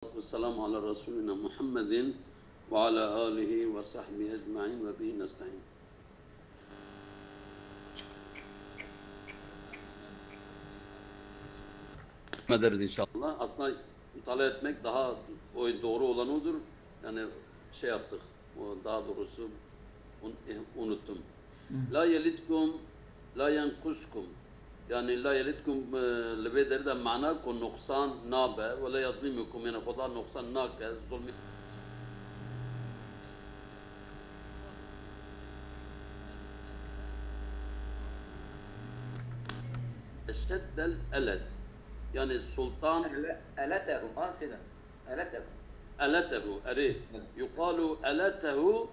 والسلام على رسولنا محمد وعلى آله وصحبه أجمعين وبه نستعين. Ederiz inşallah. Aslında mütalaa etmek daha doğru olan odur. Yani şey yaptık. O daha doğrusu unuttum. La yelitkum la yankuskum. Yani la yelitkum lebeder de mana ko noksan nabe ve la yazlimukum yani Xuda noksan nake zulmi şeddel elet. يعني السلطان ألته سيدا ألته ألته أري يقال ألته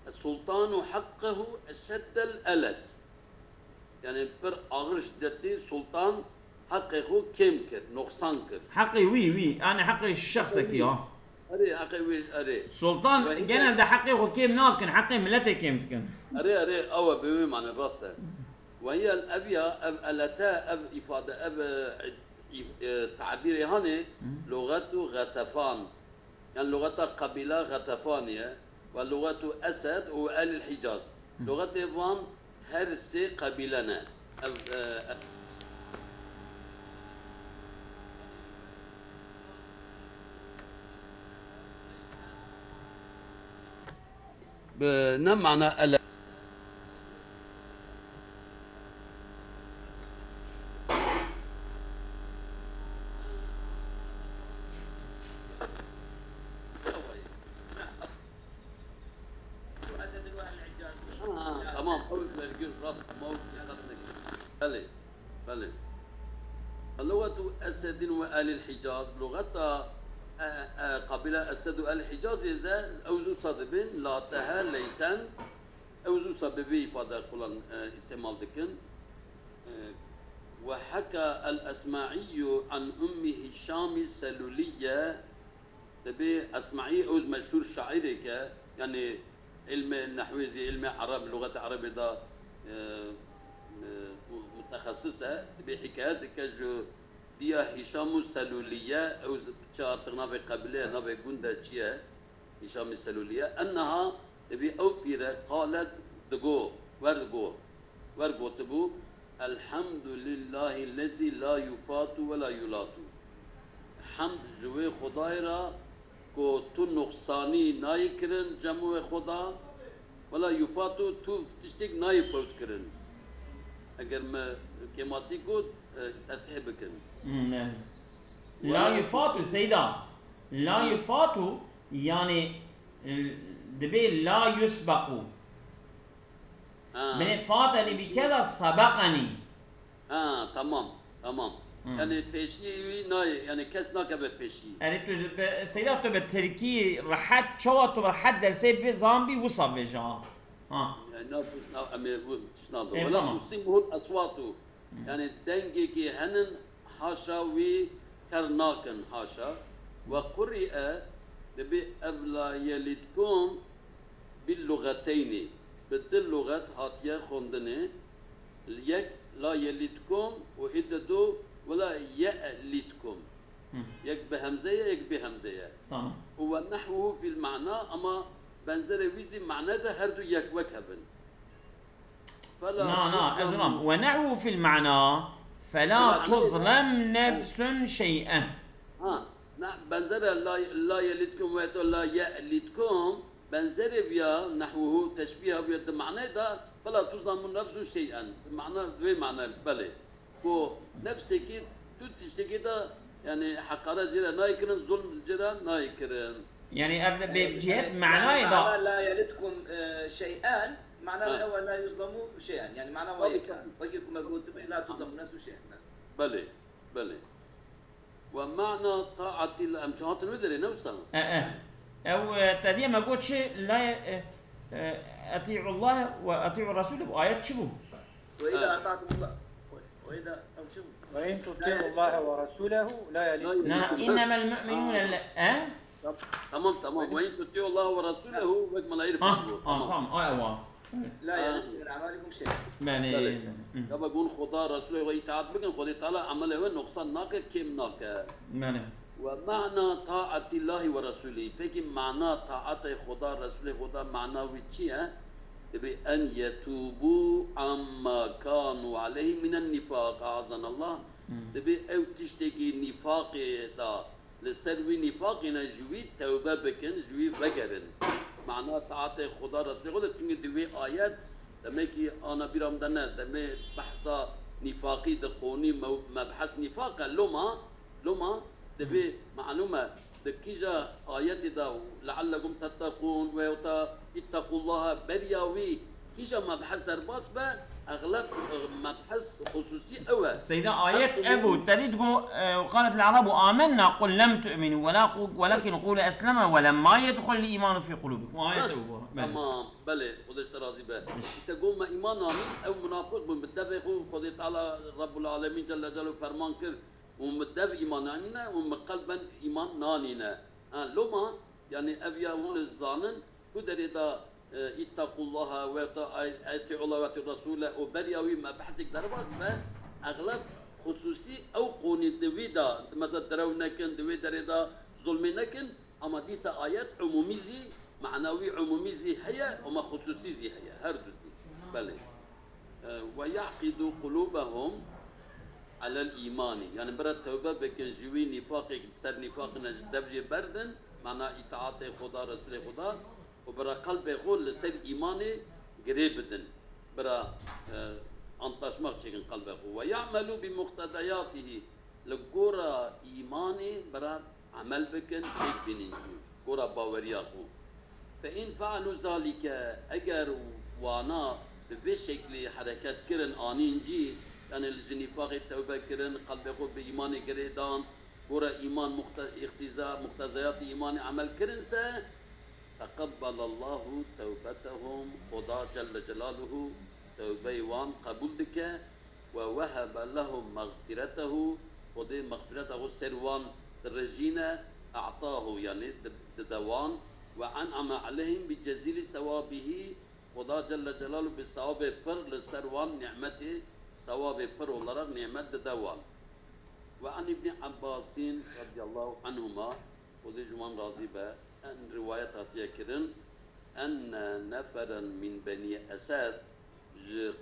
السلطان حقه أشد الألت يعني بر أغر شدتي سلطان حقه كم كر نقصان كر حقي وي أنا حقي الشخص كي أري حقي وي أري سلطان جنا ده حقه كيم ناكن حقي ملته كيم تكن أري أو بيوم عن الراسة وهي الأبيا أب ألتا أب إفادة أب تعبير هاني لغته غطفان يعني لغته قبيلة غطفانية ولغته أسد وآل الحجاز لغته فان هرسي قبيلنا بنمعنا تمام أول ما يجي راس موت بلى بلى اللغة أسد وآل الحجاز لغة قبيلة أسد وآل الحجاز إذا أوزو صادبين لا تها ليتن أوزو سببي فهذا قلنا استعمال ذكن وحكى الأسماعي عن أم هشام السلولية تبي أسماعي أوز مشهور شاعرك يعني علم النحو زي علم عرب لغة عربية ده متخصصة بحكايات كجو ديا هشام السلولية أو شعر تغنى قبلها نبي جندا تشيا هشام السلولية أنها تبي أوبيرا قالت دقو ورقو تبو الحمد لله الذي لا يفات ولا يلات حمد جوي خدايرا کو تو نقصانی نای کرن جمع خدا ولا یفاتو تو تشتیک نای فوت کرن اگر ما کماسی کو تصحیح بکن لا يفاتو سيدا لا يفاتو يعني دبي لا يسبقوا من فاتني بكذا سبقني تمام يعني پیشی نای یعنی کس نکبه پیشی يعني تو سيدا تو بالتركي راحت شو تو راحت درسي بزامبي وصل بجا يعني نا امي تشنادو ولا تسمه الاصوات يعني دنگي كي هنن حاشا وي كرناكن حاشا وقرئ بي ابلا يلدكم باللغتين بدل لغات هاتيه خوندنه يك لا يلدكم وهددو ولا يألتكم يك بهمزية يك بهمزية تمام هو نحوه في المعنى أما بنزر ويزي معنى ده هردو يك وكهبن فلا أزرم ونحوه في المعنى فلا تظلم نفس شيئا نعم بنزر لا يلتكم ويتو لا يألتكم بنزر بيا نحوه تشبيه بيد معنى ده فلا تظلم نفس شيئا معنى ذي معنى بلي كو نفسك تو تشتكي ده يعني حقارة زيرا نايكرن ظلم جرا نايكرن يعني بجهة معناه ده لا يلدكم شيئان معناه الأول لا يظلموا شيئا يعني معناه ويكم مجهود لا تظلم الناس شيئا بلي ومعنى طاعة الأمشاهات المدري نفسها أو تدي ما قلت شيء لا أطيعوا الله وأطيعوا الرسول بآيات شبه وإذا أطعتم الله وإن تطيعوا الله ورسوله لا يلدكم إنما المؤمنون تمام وإن تطيعوا الله ورسوله وجه ما لا يعرف تمام لا يلدكم من أعمالكم شيء يعني كما يقول خدا رسوله وإطاعت بكن خدا تعالى عمله ونقصان ناك كم ناك ومعنى طاعة الله ورسوله فكي معنى طاعة خدا رسول خدا معنى وچيه بأن يتوبوا عما كانوا عليه من النفاق أعاذنا الله تبي أو تشتكي نفاق دا لسروي نفاقنا جوي توبة بكن جوي بقرن معنى طاعة خدا رسول خدا تنجي دوي آيات دمكي أنا بيرام دنا دمي بحثا نفاقي دقوني مبحث نفاق لما دبي معلومة دكيجا آيات دا لعلكم تتقون ويوتا اتقوا الله برياوي كيجا مبحث درباس با أغلب مبحث خصوصي أول سيدة آيات أبو تريد وقالت العرب آمنا قل لم تؤمنوا ولكن قولوا أسلم ولما يدخل الإيمان في قلوبكم آيات أبو تمام بله خدش تراضي به استقوم ما إيمان آمين أو منافق بمدفع خد تعالى رب العالمين جل جلاله فرمان كر ومدب إيماننا ومقلبا إيمان نانينا لما يعني أبيا هون الزانن قدر دا اتقوا الله واتقوا الله واتقوا الرسول وبرياوي ما بحثك درباس ما أغلب خصوصي أو قوني دويدا مثلا درونكن دوي دريدا ظلمنكن أما ديسا آيات عموميزي معنوي عموميزي هي وما خصوصي هي هردوزي بله ويعقد قلوبهم على الإيمان يعني برا التوبة بكن جوي نفاقك سر نفاقنا دبجي بردن معنى إطاعة خدا رسول خدا وبرا قلب يقول لسر إيماني قريبدن برا انتشمق شكل قلبه ويعملوا بمقتضياته لقورا إيماني برا عمل بكن هيك بننجو قورا باورياقو فإن فعلوا ذلك أجر وانا بشكل حركات كرن آنينجي يعني النفاق التوبة كرن قلبه بإيمان قريدان قورا إيمان مقتضيات إيمان عمل كرن سا تقبل الله توبتهم خدا جل جلاله توبه وان قبول دك ووهب لهم مغفرته خدا مغفرته سروان الرجينة أعطاه يعني دوان وأنعم عليهم بجزيل ثوابه خدا جل جلاله بثواب فر لسروان نعمته ثواب فر ولرغ نعمة دوان وعن ابن عباس رضي الله عنهما خدا جمان راضي به أن رواية هاتيا كرن أن نفرا من بني أسد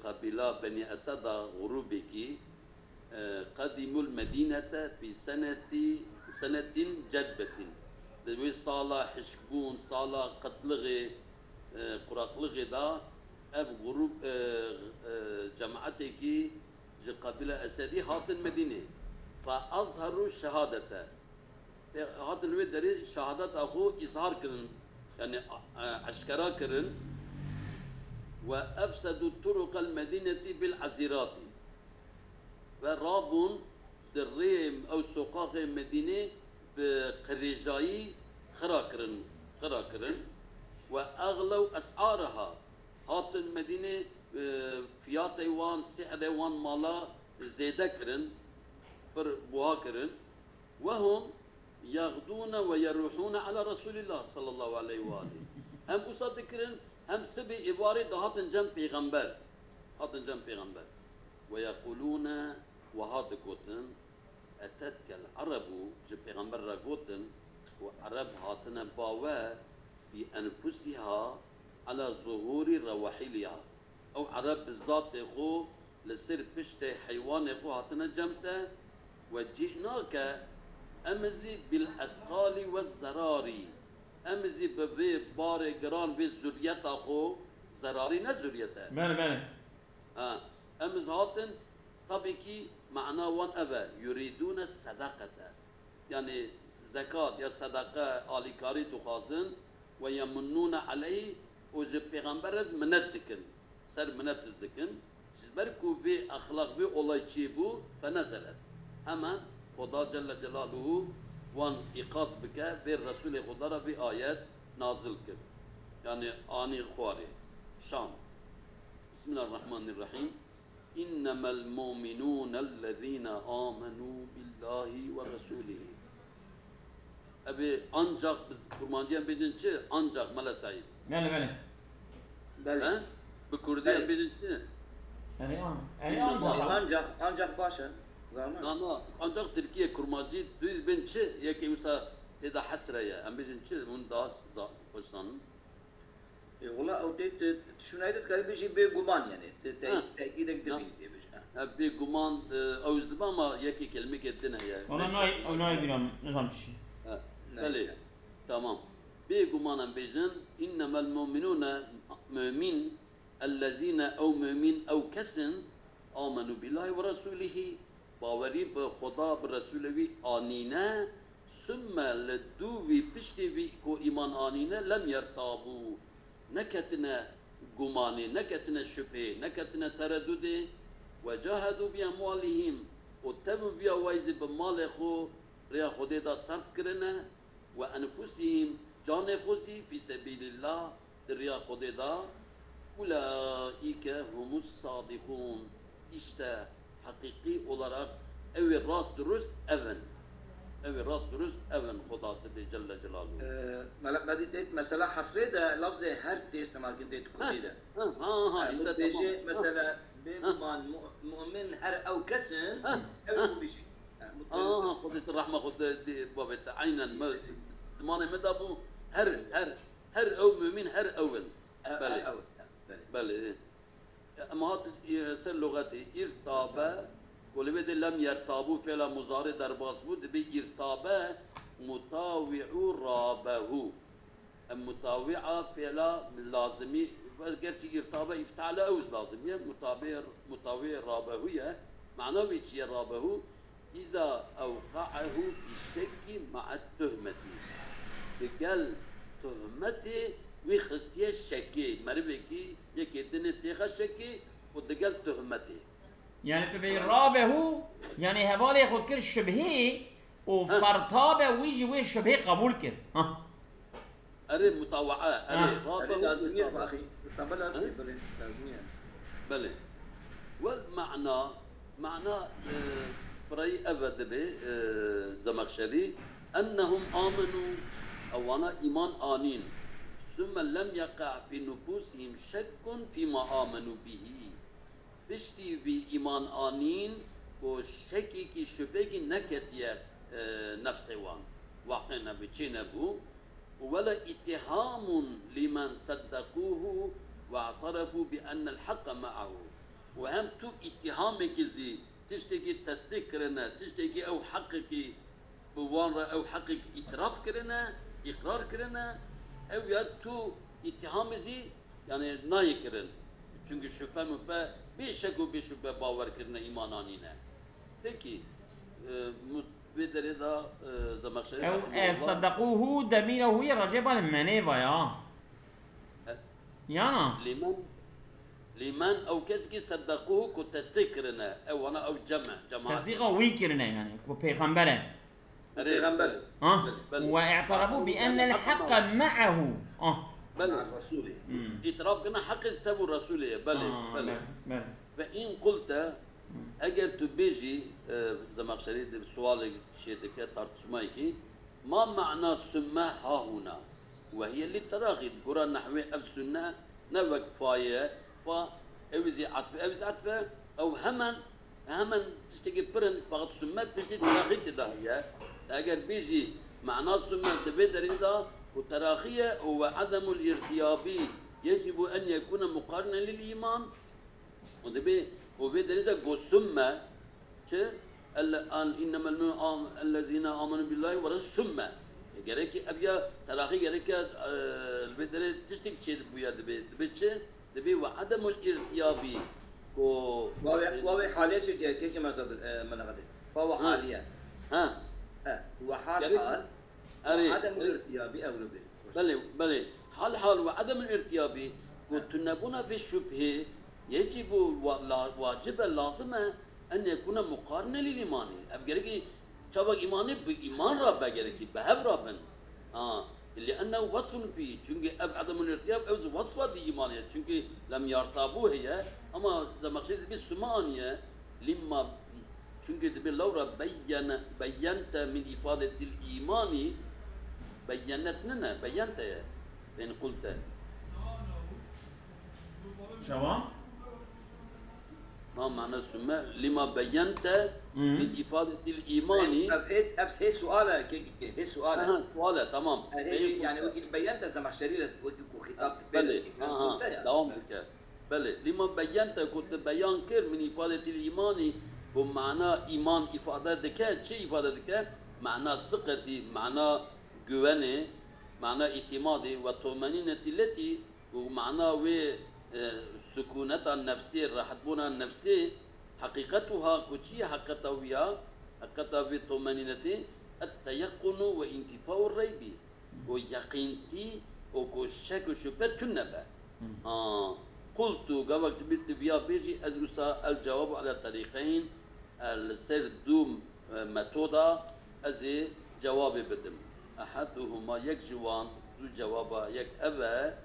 قبيلة بني أسد غروبكي قدموا المدينة في سنة جدبة دوي صالة حشبون صالة قتلغي قراقلغي دا أب غروب جماعتكي قبيلة أسدي هات المدينة فأظهروا الشهادة هات الويدري شهادة أخو إظهار كرن يعني عشكرا كرن وأفسدوا طرق المدينة بالعزيرات ورابون دريم أو سقاق المدينة بقريجاي خراكرن وأغلوا أسعارها هات المدينة فياتي وان سعر وان مالا زيادة كرن بوها كرن وهم يغدون ويروحون على رسول الله صلى الله عليه وآله هم أصدقرن هم سبي إبارة هاتن جنب پیغمبر ويقولون وهذا قوتن أتتك العرب جب پیغمبر را قوتن وعرب هاتن باوا بأنفسها على ظهور رواحلها أو عرب بالذات خو لسر بشت حيوان خو هاتن جمته وجئناك أمزي بالأسقال والزراري أمزي ببي بار جران بي زريتا خو زراري نزريتا بله أمز هاتن طبيكي معناه وان أبا يريدون الصدقة يعني زكاة يا صدقة آليكاري تخازن ويمنون عليه وجب پیغمبرز منتكن سر منتزدكن بركو بي أخلاق بي أولاي تشيبو فنزلت أما خدا جل جلاله وان إقاس بك بالرسول خدا بآيات نازل كر يعني آني خواري شام بسم الله الرحمن الرحيم إنما المؤمنون الذين آمنوا بالله ورسوله أبي أنجاق بكرمانجيان بيجن چه أنجاق ملا سعيد بله بكرديان بيجن چه أنجاق باشا زمان أنا عندك تركيا كرماجي دوي بنش يكي وسا إذا حسرية أم بيجن شيء من داس وصان والله او شو نايدت قال بيجي بجمان يعني تاكيدك دبي بجمان أو زدما ما يكي كلمة كدنا يا Ona nay biram nizam şi. بله تمام بجمان أم بيجن إنما المؤمنون مؤمن الذين أو مؤمن أو كسن آمنوا بالله ورسوله باوری به خدا به رسول وی آنینه ثم لدوی پشتی وی کو ایمان آنینه لم یرتابو نکتنه گمانی نکتنه شبه نکتنه تردده و جاهدو بی اموالهم و تم بیا وایزی به مال خو ریا خودی دا صرف کرنه و انفسهم جان خوزی فی سبیل الله در ریا خودی دا اولئیک هم الصادقون işte hakiki olarak evi rast dürüst evin. Evi rast dürüst evin Huda dedi Celle Celaluhu. بديت مثلا حصري ده لفظ هر دي استعمال كده كده işte تيجي مثلا بمن مؤمن هر او كسن او بيجي قدس الرحمة خد بابت عينا زمان مدى ابو هر او مؤمن هر اول بله اما هات يرسل لغتي ارتابه ولبد لم يرتابوا فعل مضارع در باز بود به ارتابه مطاوع رابه المطاوعه فعل لازمي گرچه ارتابه افتعال اوز لازميه مطاوع رابه هي معناه چی رابه اذا اوقعه بالشك مع التهمه بقال تهمته وخستيه الشكي مربكي يكدن تيخا شكي ودقال تهمتي Yani tabi rabehu yani hevale خود كر شبهه وفرطابه ويجي وين شبهه قبول كر ها اري مطوعه اري رابه لازميه اخي طب لازميه بله والمعنى معنى فري ابد به زمخشري انهم امنوا او انا ايمان انين ثم لم يقع في نفوسهم شك فيما آمنوا به بشتي بإيمان آنين وشكي كي شبكي نكتيا نفسه وان واقعنا بچينبو ولا اتهام لمن صدقوه واعترفوا بأن الحق معه وهم تو اتهامك زي تشتكي تصديق كرنا تشتكي أو حقك بوان أو حقك إتراف كرنا إقرار كرنا ev ya tu ittihamızı yani nayıkırın. Çünkü şüphe müphe bir şekilde bir şüphe bavar kırına iman anine. Peki mütvederi da Zemahşeri ev saddakuhu demirehu yaracı bal meneva ya. Yana. liman ev keski saddakuhu ku tasdik kırına ev ona ev cemaat. Tasdika vi kırına yani ku peygambere. پیغمبر واعترفوا بأن الحق معه بل رسوله اعتراف كنا حق تبو رسوله بل فإن قلت اگر تو بيجي زمخشري سؤال شيء tartışmayı ki ما معنى سمة ها هنا وهي اللي تراغي القرآن نحو السنة نوك فاية فأوزي عطفة أو همن تشتكي برن فقط سمة بيجي تراغي تداهية اگر بيجي معناه ثم تبدر إذا وتراخية وعدم الارتيابي يجب أن يكون مقارنا للإيمان وبدر إذا ثم إنما الذين آمنوا بالله ورسوله ثم gerek أبيا تراخي gerek البدر تشتك شيء بويا دبي وعدم الارتيابي وهو حاليا شيء كيف ما صدق من غادي فهو حاليا ها وحال عدم الارتياب أولى بله حال وعدم الارتياب وتنبون في الشبهة يجب واجب لازم أن يكون مقارنة للإيمان أبجركي شباب إيماني بإيمان رب أبجركي بهب ربنا لأنه وصف فيه çünkü عدم الارتياب أو وصفة الإيمانية çünkü لم يرتابوه هي أما زمخشري bir سمانية لما çünkü bir Laura beyyente min ifadetil imani beyyennetnene beyyente ya ben kulte شوام ما معنى ثم لما بينت من إفادة الإيمان. هي سؤالك هي سؤالك. سؤالة تمام. يعني وقت بينت الزمخشري وقت خطاب بلى دوام بك. بلى لما بينت كنت بيان كر من إفادة الإيمان ومعنى إيمان إفادة دكا شيء إفادة دكا معنى ثقة معنى جوانه معنى اعتمادي وطمأنينة التي ومعنى و سكونتها النفسية راحتنا النفسية حقيقتها كتشي حقيقتها في طمأنينة التيقن وانتفاء الريب ويقينتي وكشك وشبه تنبأ. قلت قبل تبيت بيا بيجي أزوسا الجواب على طريقين السير دوم ميثودا أزي جواب بدم أحدهما يك جوان ذو جوابا يك أبا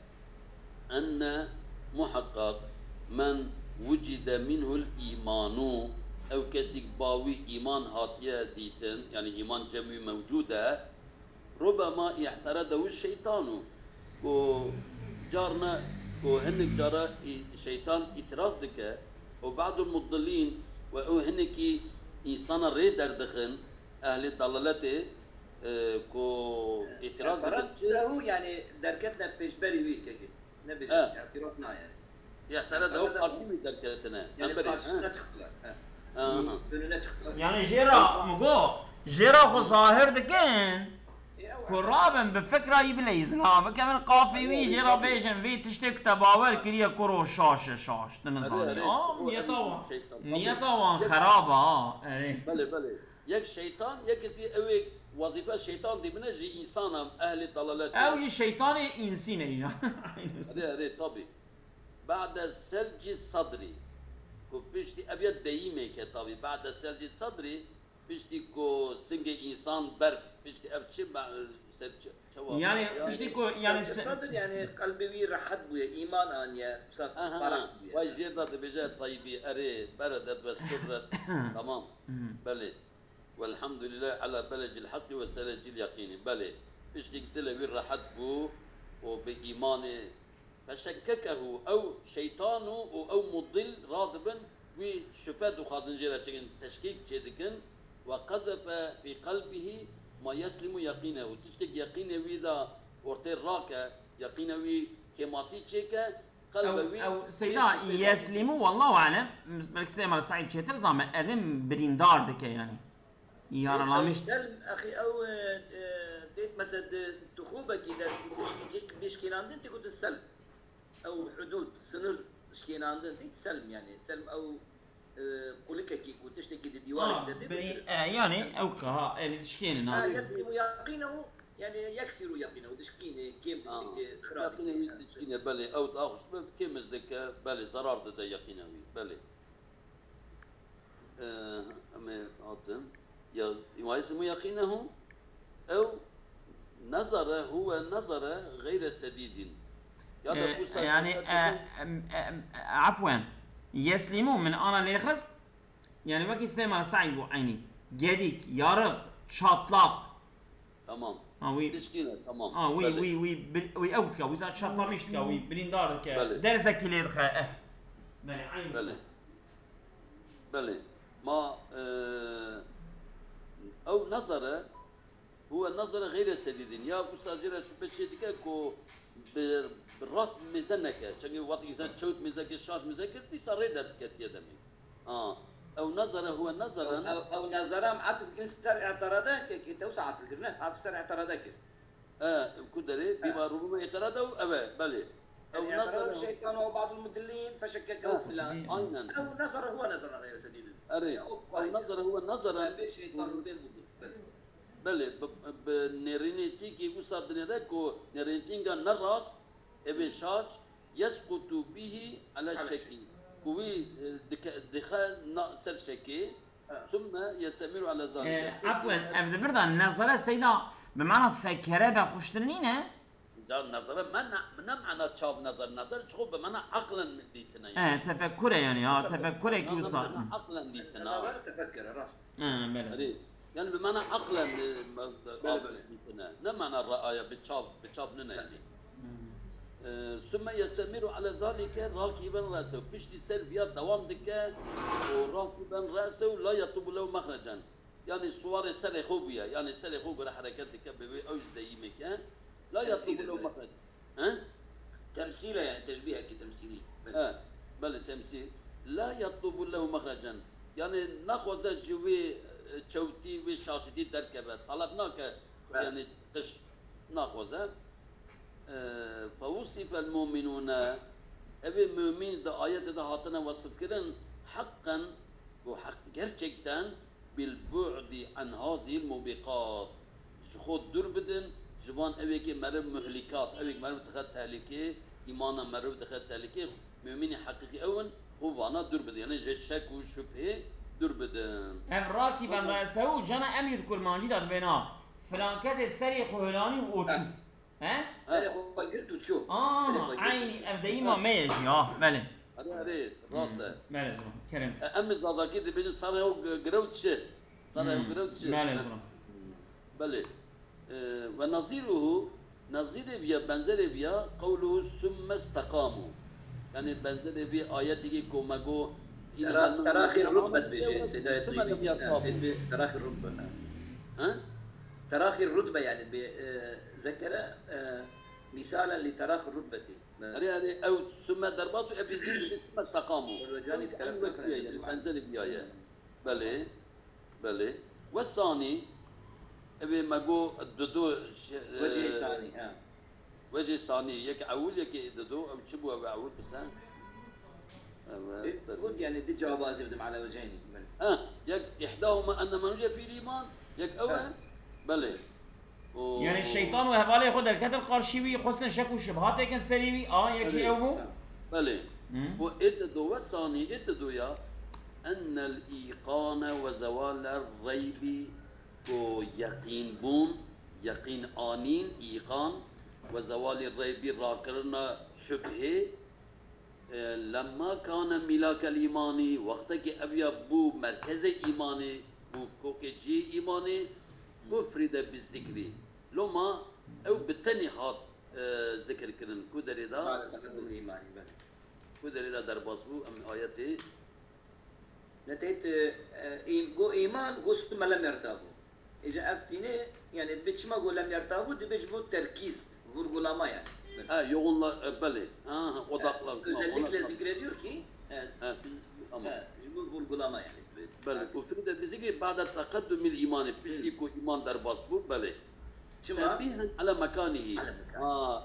أن محقق من وجد منه الإيمان أو كسيك باوي إيمان هاتية ديتن يعني إيمان جميع موجودة ربما يحترده الشيطان وجارنا وهنك جارة الشيطان إتراز دكا وبعض المضلين وهنك إنسان ريدر دخن أهل الضلالة كو إتراز دكا يعني دركتنا بيشبري ويك نبي اعترافنا يعني يعترض قاسمي دركتنا يعني قاسمنا تخطلع يعني جيرا مقو جيرا ظاهر دكين كرابا بفكرة يبلي إسلام كمان قافي وي جيرا بيجن في تشتك تباول كريه كرو شاش تنظاني نيطوان خرابة بله يك شيطان يك زي اوي وظيفة الشيطان دي بنجي إنسان أهل الضلالات أو الشيطان إنسان إيجا هذا طبي بعد الثلج الصدري وبيشتي أبيض دايمة كطبي بعد الثلج الصدري بيشتي كو سنجي إنسان برف بيشتي أبتشي مع يعني بيشتي كو يعني الصدر يعني قلبي وي رحت بويا إيمان أنيا فرح بويا واي جير ده بيجي طيبي أري بردت بس سرت تمام بلي والحمد لله على بلج الحق وسلج اليقين بلي بيشتي قتله وي رحت بو وبإيمانه فشككه أو شيطانه أو مضل راضبا وشفاد خازنجيرة تشكيك جدكن وقذف في قلبه ما يسلم يقينه تشتك يقينه إذا ورتر راكا يقينه كماسي تشيكا قلبه أو سيدا يسلم والله أعلم بلك سيما سعيد شيتر زعما أذن بريندار دكا يعني يارا لامش أخي أو ديت مثلا تخوبك إذا تشتيك بيشكيلاندن تقول السلم أو حدود سنر شكيلاندن تسلم يعني سلم أو قولك كي كنت تشتكي ديوانك يعني او كها يعني تشكينا يسلم يقينه يعني يكسر يقينه تشكينه كيف خراب يقينه تشكينه بالي او تاخذ كيف مزدك بالي زرار ده يقينه بالي اما اعطن يا اسمه يقينه او نظر هو نظر غير سديد يعني عفوا يسلمون من أنا ليخست يعني وكي استعمال سعيد وعيني جديك يارق شاطلاق تمام وي تشكيلة تمام وي أوتكا وإذا شاطلا مشتكا وي بريندارك درزك اللي دخل بلي عين بلي ما أو نظر هو نظر غير سديد يا بساجرة بتشيدك كو بالراس ميزانك شكل وقت إنسان تشوت ميزانك الشاش ميزانك تيسار ريدرت كتير دمي أو نظر هو نظرا أو نظرا معطل كن سر اعتراضك كي توسع تقولنا عطل سر اعتراضك كدري بما ربما اعتراضوا أبا بلي أو نظر الشيطان وبعض المدلين فشككوا فلان أو نظر هو نظرا غير سديد أري أو نظر هو نظرا الشيطان بله بنرينتي كي وصل نركو نرينتينغا نراس ابشاش يسقط به على الشكي كوي دخل سر شكي ثم يستمر على ذلك عفوا ابدا بردا النظره سيدا بمعنى فكره بخشتنينه نظره ما معنى تشاب نظر شو بمعنى عقلا ديتنا تفكره يعني تفكره كي وصل عقلا ديتنا تفكر راس بلى يعني بمعنى عقلا لا معنى الرأي بتشاب لنا يعني ثم يستمر على ذلك راكبا راسه بشتي سلبيا دوام دكا وراكبا راسه لا يطلب له مخرجا يعني صور السر خوبيا يعني السر خوب حركات دكا اوج دايمك لا يطلب له مخرجا ها تمثيله يعني تشبيه كتمثيلي بل تمثيل لا يطلب له مخرجا يعني ناخذ جوي تشوتي وشاشتي دركبه طلبناك يعني قش ناخذ فوصف المؤمنون ابي مؤمن ده آيات ده هاتنا وصف كرن حقا وحق gerçekten بالبعد عن هذه الموبقات خود دور بدن جوان ابي كي مرب مهلكات ابي مرب دخل تهلكه ايمانا مرب دخل تهلكه مؤمن حقيقي اون هو انا دور بدن يعني الشك والشبهه دور بدن ام راكبا راسه جنا ام يذكر ماجد بنا فلان كذا سريق هلاني واوتشو ها؟ سريق قلت وتشوف عيني دايما ماشي بله هذا راسه بله كرم امس هذا كده بيجي صار هو جروتش صار هو جروتش بله بله ونظيره نظير بيا بنزر بيا قوله ثم استقاموا يعني بنزر بيا آياته كوماغو تراخي الرتبة بيجي سيداية تراخي الرتبة ها؟ تراخي الرتبة يعني ذكر مثالا لتراخي الرتبة هذه أو ثم درباس وأبيزيد ثم استقاموا يعني بنزل بيا بله والثاني ابي ماغو الددو وجه ثاني وجه ثاني يك اول يك ددو او تشبو او اول بس قلت يعني دي جواب ازيد على وجهين يك احداهما ان من وجه في الايمان يك اول بله يعني الشيطان وهباله ياخذ الكتل قرشيوي خصنا شك وشبهات لكن سريوي يك شيء او بله واددو والثاني اددو يا ان الايقان وزوال الريب و يقين بون يقين آنين إيقان وزوال الريب راكرنا شبهه لما كان ملاك الإيماني وقتك أبيا بو مركز إيماني بو كوكجي إيماني مفرد بالذكر لما أو بالتاني هات ذكر كرن كودري دا بعد تقدم الإيماني كودري دا درباس بو أم آياتي نتيت جو إيمان قصد ما لم يرتابوا إذا أفتيني يعني بيتشما قول لم يرتابوا دي بيجبو تركيز vurgulama yani. Yoğunlar beli. Odaklar. Özellikle zikrediyor ki vurgulama yani. Beli. وفرد بذكر بعد تقدم الإيمان بيشتكو إيمان در باس بو بلي. تنبيها على مكانه.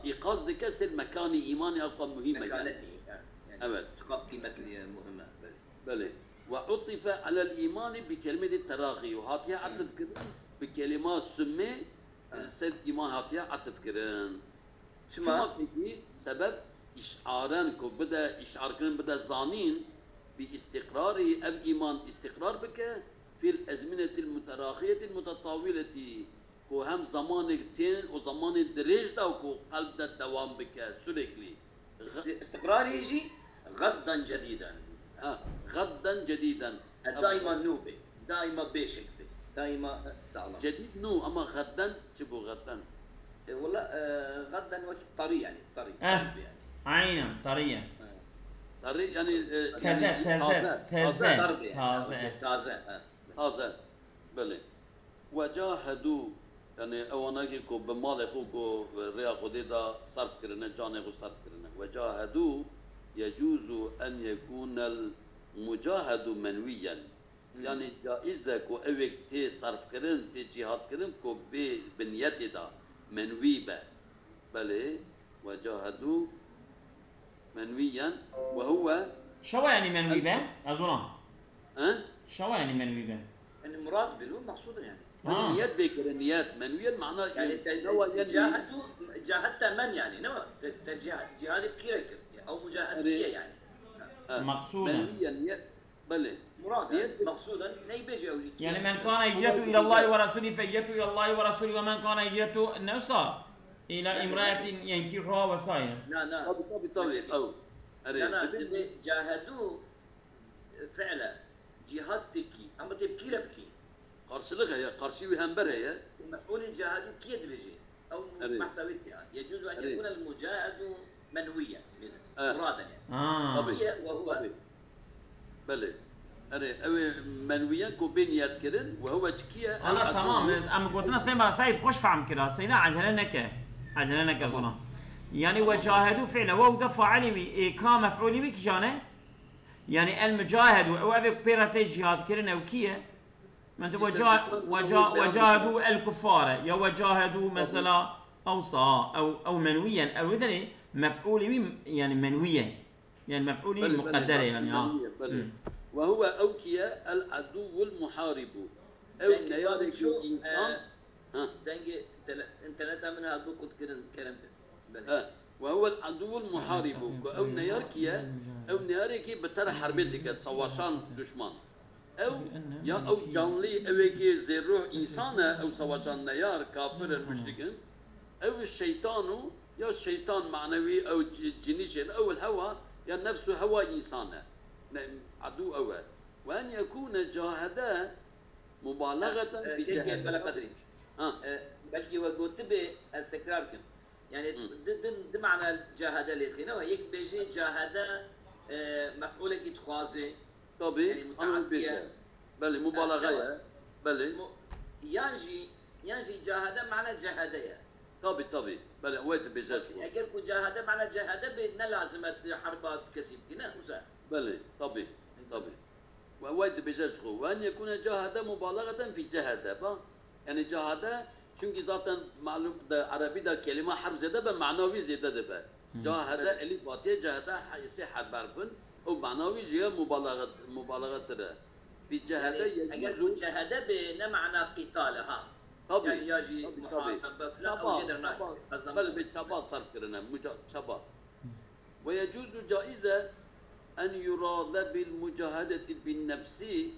إيقاظ ذكر مكان إيمان أبقى مهمة. مكانته. يعني تقاب قيمة مهمة. بلي. وعطف على الإيمان بكلمة التراخي وهاتيها عطف كرن بكلمات سمي سد إيمان هاتيها عطف كرن. شما بيجي سبب إشعارن كو بدأ إشعار كرن بدأ زانين باستقراره أب إيمان استقرار بك في الأزمنة المتراخية المتطاولة كو هم زمان تين وزمان دريج دا وكو قلب دا دوام بك سرقلي استقرار يجي غدا جديدا غدا جديدا دائما نوبه دائما بيشك دائما سالم جديد نو اما غدا تبو غدا والله غدا وجه طري يعني طري يعني عينا طريه طري يعني تازه بله وجاهدوا يعني اواناكي كو بمال كو ريا قديدا صرف كرنا جاني كو صرف كرنا وجاهدوا يجوز أن يكون المجاهد منويا يعني جائزة كو أوك تي صرف كرن تي جهاد كرن كو بنيته دا منوي با بله وجاهدوا منويا وهو شو يعني منوي با؟ أظن شو يعني منوي با؟ يعني مراد بلو مقصود يعني نيات بكر نيات منويا معناه يعني جاهدوا جاهدت من يعني نوع جهاد كيركر أو مجاهدة يعني مقصودا منويا بله مرادا مقصودا نيبيجي أو يعني من كان هجرته إلى الله ورسوله فهجرته إلى الله ورسوله ومن كان هجرته نفسه إلى امرأة ينكحها وسائر لا طبي أو جاهدوا فعلا جهادك أما تبكير بكي قرشلك هي قرشي وهمبر هي مفعول جاهدوا كيد بيجي أو محسويت يعني يجوز أن يكون المجاهد منويا مرادا آه. هي وهو بله أنا منويا كوبينيات كرن وهو تكيا أنا تمام أما قلت لنا سيما سيد خوش فهم كده سيدا عجلنك الظلام يعني وجاهدوا فعلا ووقف فاعلي كان مفعولي بك جانه يعني المجاهد وأبيك بيراتي جهاد كرنا وكيه ما أنت وجاهدوا الكفار يا وجاهدوا مثلا أوصى أو منويا أو إذن مفعولي يعني منويا يعني مفعولي مقدرة يعني وهو أوكيا العدو المحارب أو نيارك إنسان دنجي انت لا تعملها بقول كلام وهو العدو المحارب أو نياركيا أو نياركي بتر حربتك سواشان دشمن أو يا أو جانلي أوكي زيروح إنسان أو سواشان نيار كافر المشركين أو الشيطان يا الشيطان معنوي أو جنيشين أو الهوى يا نفسه هوى إنسان عدو أول وأن يكون جاهدا مبالغة في جهاد بلا قدري بلكي وقلت به استكراركم يعني ده معنى الجاهدة اللي تخينا وهيك بيجي جاهدة مفعولة يتخوازي طبي يعني متعدية بلي مبالغة بلي ينجي جاهدة معنى جاهدية طبي بلي ويت بيجاش اگر كو جاهدة معنى جاهدة بنا لازمة حربات كسب كنا بلي طبي وويت بيجاش وأن يكون جاهدة مبالغة في جهادة يعني جاهدة çünkü zaten malum da Arabi'de kelime harf zede be manavi zede de be. Cahada elif batiye cahada ise harbarfın o manavi ciye mübalağattır. Bir cahada yecuzu cahada be ne mana qitalaha. Tabii. Yani yaji muharebe falan o cedirna. Bel bir çaba sarf kırına çaba. Ve yecuzu caize en yurada bil mücahadeti bin nefsi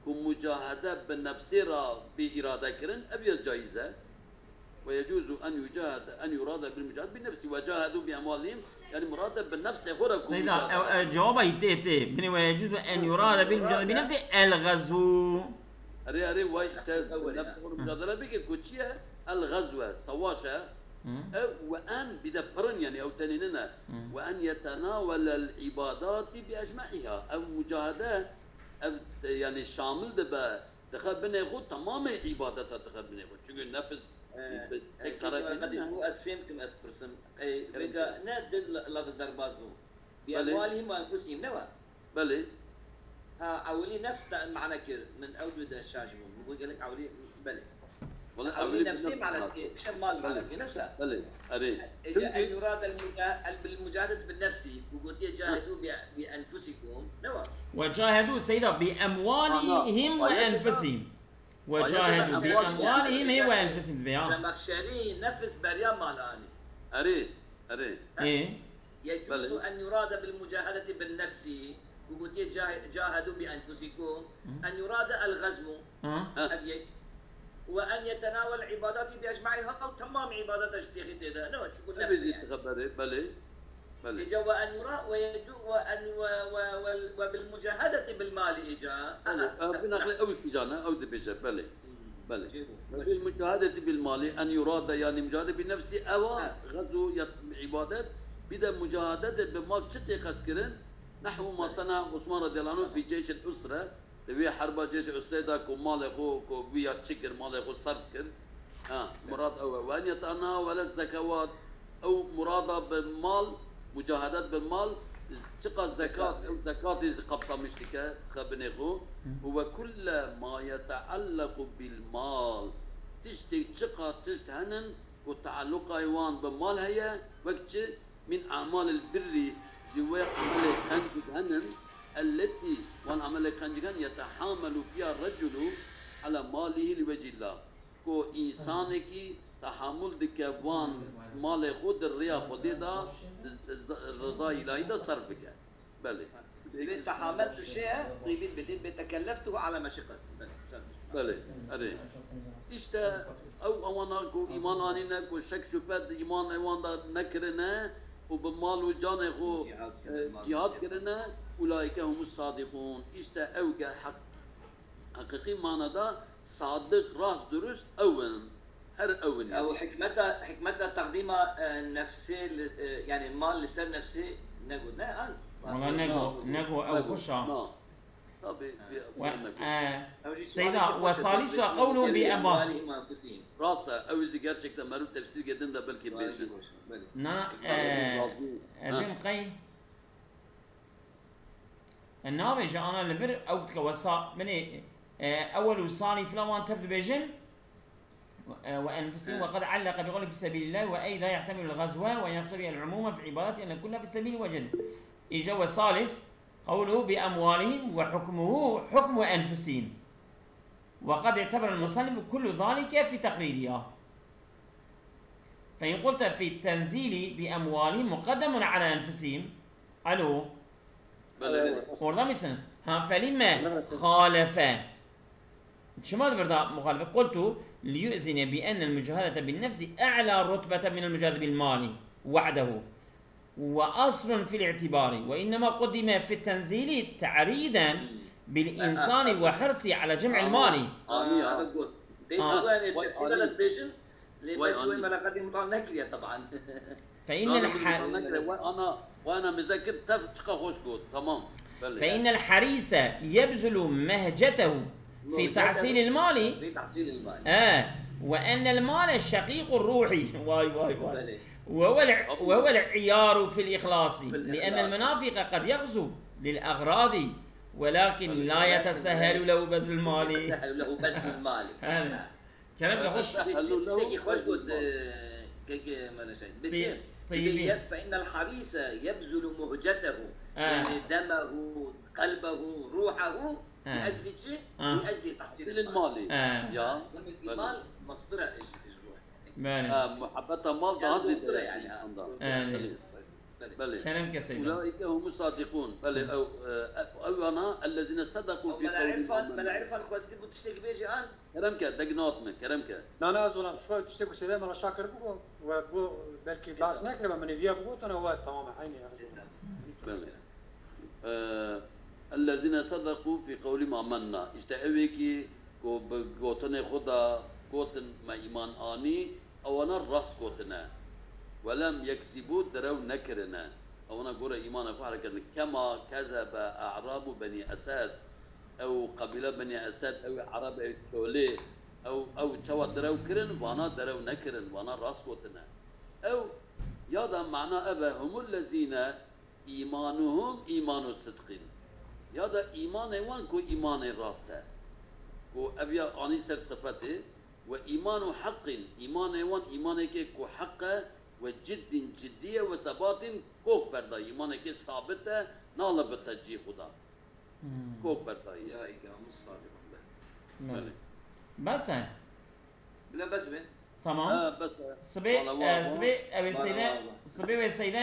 كمجاهدة بالنفس را بإرادة كرن أبيض جائزة ويجوز أن يراد بالمجاهدة بالنفس وجاهدوا بأموالهم يعني مراد بالنفس خورا سيدا جوابه يتي بني ويجوز أن يراد بالمجاهدة بالنفس الغزو أري واي استاذ نفس المجادلة بك كوتشيا الغزوة سواشة وأن بدا برن يعني أو تنيننا وأن يتناول العبادات بأجمعها أو مجاهدة يعني شامل ده دخل بنا يخود تمام عبادته دخل بنا يخود çünkü nefis قد هو أسفهمكم أسبرسم بقى نادل لفظ درباز بو بأموالهم وأنفسهم نوا بلي أولي نفس معنى كر من أوجد الشاجمون بقول لك أولي بلي والله أولي نفسي معنى شو مال معنى في نفسها بلي أري أن يراد بالمجاهدة بالنفسي وقلت يجاهدوا بأنفسكم نوا وجاهدوا سيدا بأموالهم وأنفسهم وجاهدوا بأموالهم وأنفسهم زمخشري نفس بريا مالاني أري إيه يجوز أن يراد بالمجاهدة بالنفس وقلت جاهدوا بأنفسكم أن يراد الغزو أبيك وأن يتناول عباداتي بأجمعها أو تمام عبادات اجتهاد هذا نوع شكون نفسي يعني. بلي إجا وأن يرى ويجو وبالمجاهدة بالمال إجا بنقل أو إجانا أو دبجة بلي بالمجاهدة بالمال أن يراد يعني مجاهدة بنفسي أو غزو عبادات بدا مجاهدة بالمال شتى قسكرن نحو ما صنع عثمان رضي الله عنه في جيش الأسرة تبي حرب جيش الأسرة دا كمال أخو كبيا تشكر مال أخو صرف كر مراد أو وأن يتناول الزكوات أو مرادة بالمال مجاهدات بالمال تقى الزكاة أو زكاة قبطة مشتكى خبنيخو هو كل ما يتعلق بالمال تشتي تقى تشتهنن وتعلق أيوان بالمال هي وقت من أعمال البر جوا عمل قنجهنن التي وان عمل قنجهن يتحامل فيها الرجل على ماله لوجه الله كو إنسانك تحمل دكوان مال خود الريا خودي دا رضا إلهي دا صرف بك بله تحملت شيء طيبين بدين بتكلفته على مشقة بله أري إشتا أو أوانا كو إيمان آنينا كو شك شبهة إيمان أوان دا نكرنا وبمال وجان خو جهاد كرنا أولئك هم الصادقون إشتا أوجا حقيقي معنى دا صادق راس درست أولا هر اول او حكمتها تقديم نفسي يعني المال لسر نفسي نقول لا ان والله نجو او خشا سيدا سيدا وصالح قوله بأموالهم انفسهم راسه او اذا gerçekten maruf tefsir gedin de belki beşin. نا ابن قي النابي جانا لبر او كوسا من اول وصاني فلوان ترد بيجن وانفسهم وقد علق بقوله في سبيل الله وايضا يحتمل الغزوه ويقتضي العموم في عبارته ان كلها في سبيل وجن اجا والثالث قوله باموالهم وحكمه حكم انفسهم وقد اعتبر المصنف كل ذلك في تقريرها فإن قلت في التنزيل بأموالهم مقدم على أنفسهم ألو orada mısınız? Ha فلما خالف شماذا بردا مخالفة قلت ليؤذن بأن المجاهدة بالنفس أعلى رتبة من المجاهدة بالمال وحده وأصل في الاعتبار وإنما قدم في التنزيل تعريدا بالإنسان وحرصه على جمع المال هذا قلت تفسير البيجن لبشوي ملقات المتنكرية طبعا فإن وانا مذكر تفقه خوش قلت تمام فإن الحريص يبذل مهجته في تحصيل المال وأن المال الشقيق الروحي واي وهو العيار في الإخلاص لأن المنافق قد يغزو للأغراض ولكن لا يتسهل له بذل المال يتسهل له بذل المال كلام خوش شيء خوش قلت كيك ما نشأ طيب فإن الحريص يبذل مهجته يعني دمه قلبه روحه لأجل شيء لأجل تحصيل المال يا المال مصدر الروح محبة المال ده هذه يعني كلام كسيد أولئك هم الصادقون بل أو أنا الذين صدقوا في قولهم بل عرفان خوستي بتشتكي بيجي الآن كلامك دقنات من كلامك أنا أزول شوي تشتكي سيدا من شاكر بقول وبقول بلكي باس نكلم من فيها بقول أنا هو تمام حيني بل الذين صدقوا في قولهم آمنا استأويكي قوتنا خدا قوتن ما إيمان آني أو أنا الرأس قوتنا ولم يكسبوا درو نكرنا أو أنا قول إيمان أفعل كما كذب أعراب بني أسد أو قبيلة بني أسد أو عرب أو تشولي أو تشوا درو كرن وأنا درو نكرن وأنا راس قوتنا أو يادا معنى أبا هم الذين إيمانهم إيمان الصدق يادا إيمان وان كو إيمان راسته كو أبيا أني سر صفته وإيمان حق إيمان وان إيمانك كو حقه وجد جدية وثبات كوك بردا إيمانك ثابتة نال بتجي خدا كوك بردا يا إيجام الصادق بس لا بس بين تمام بس صبي أبي سيدنا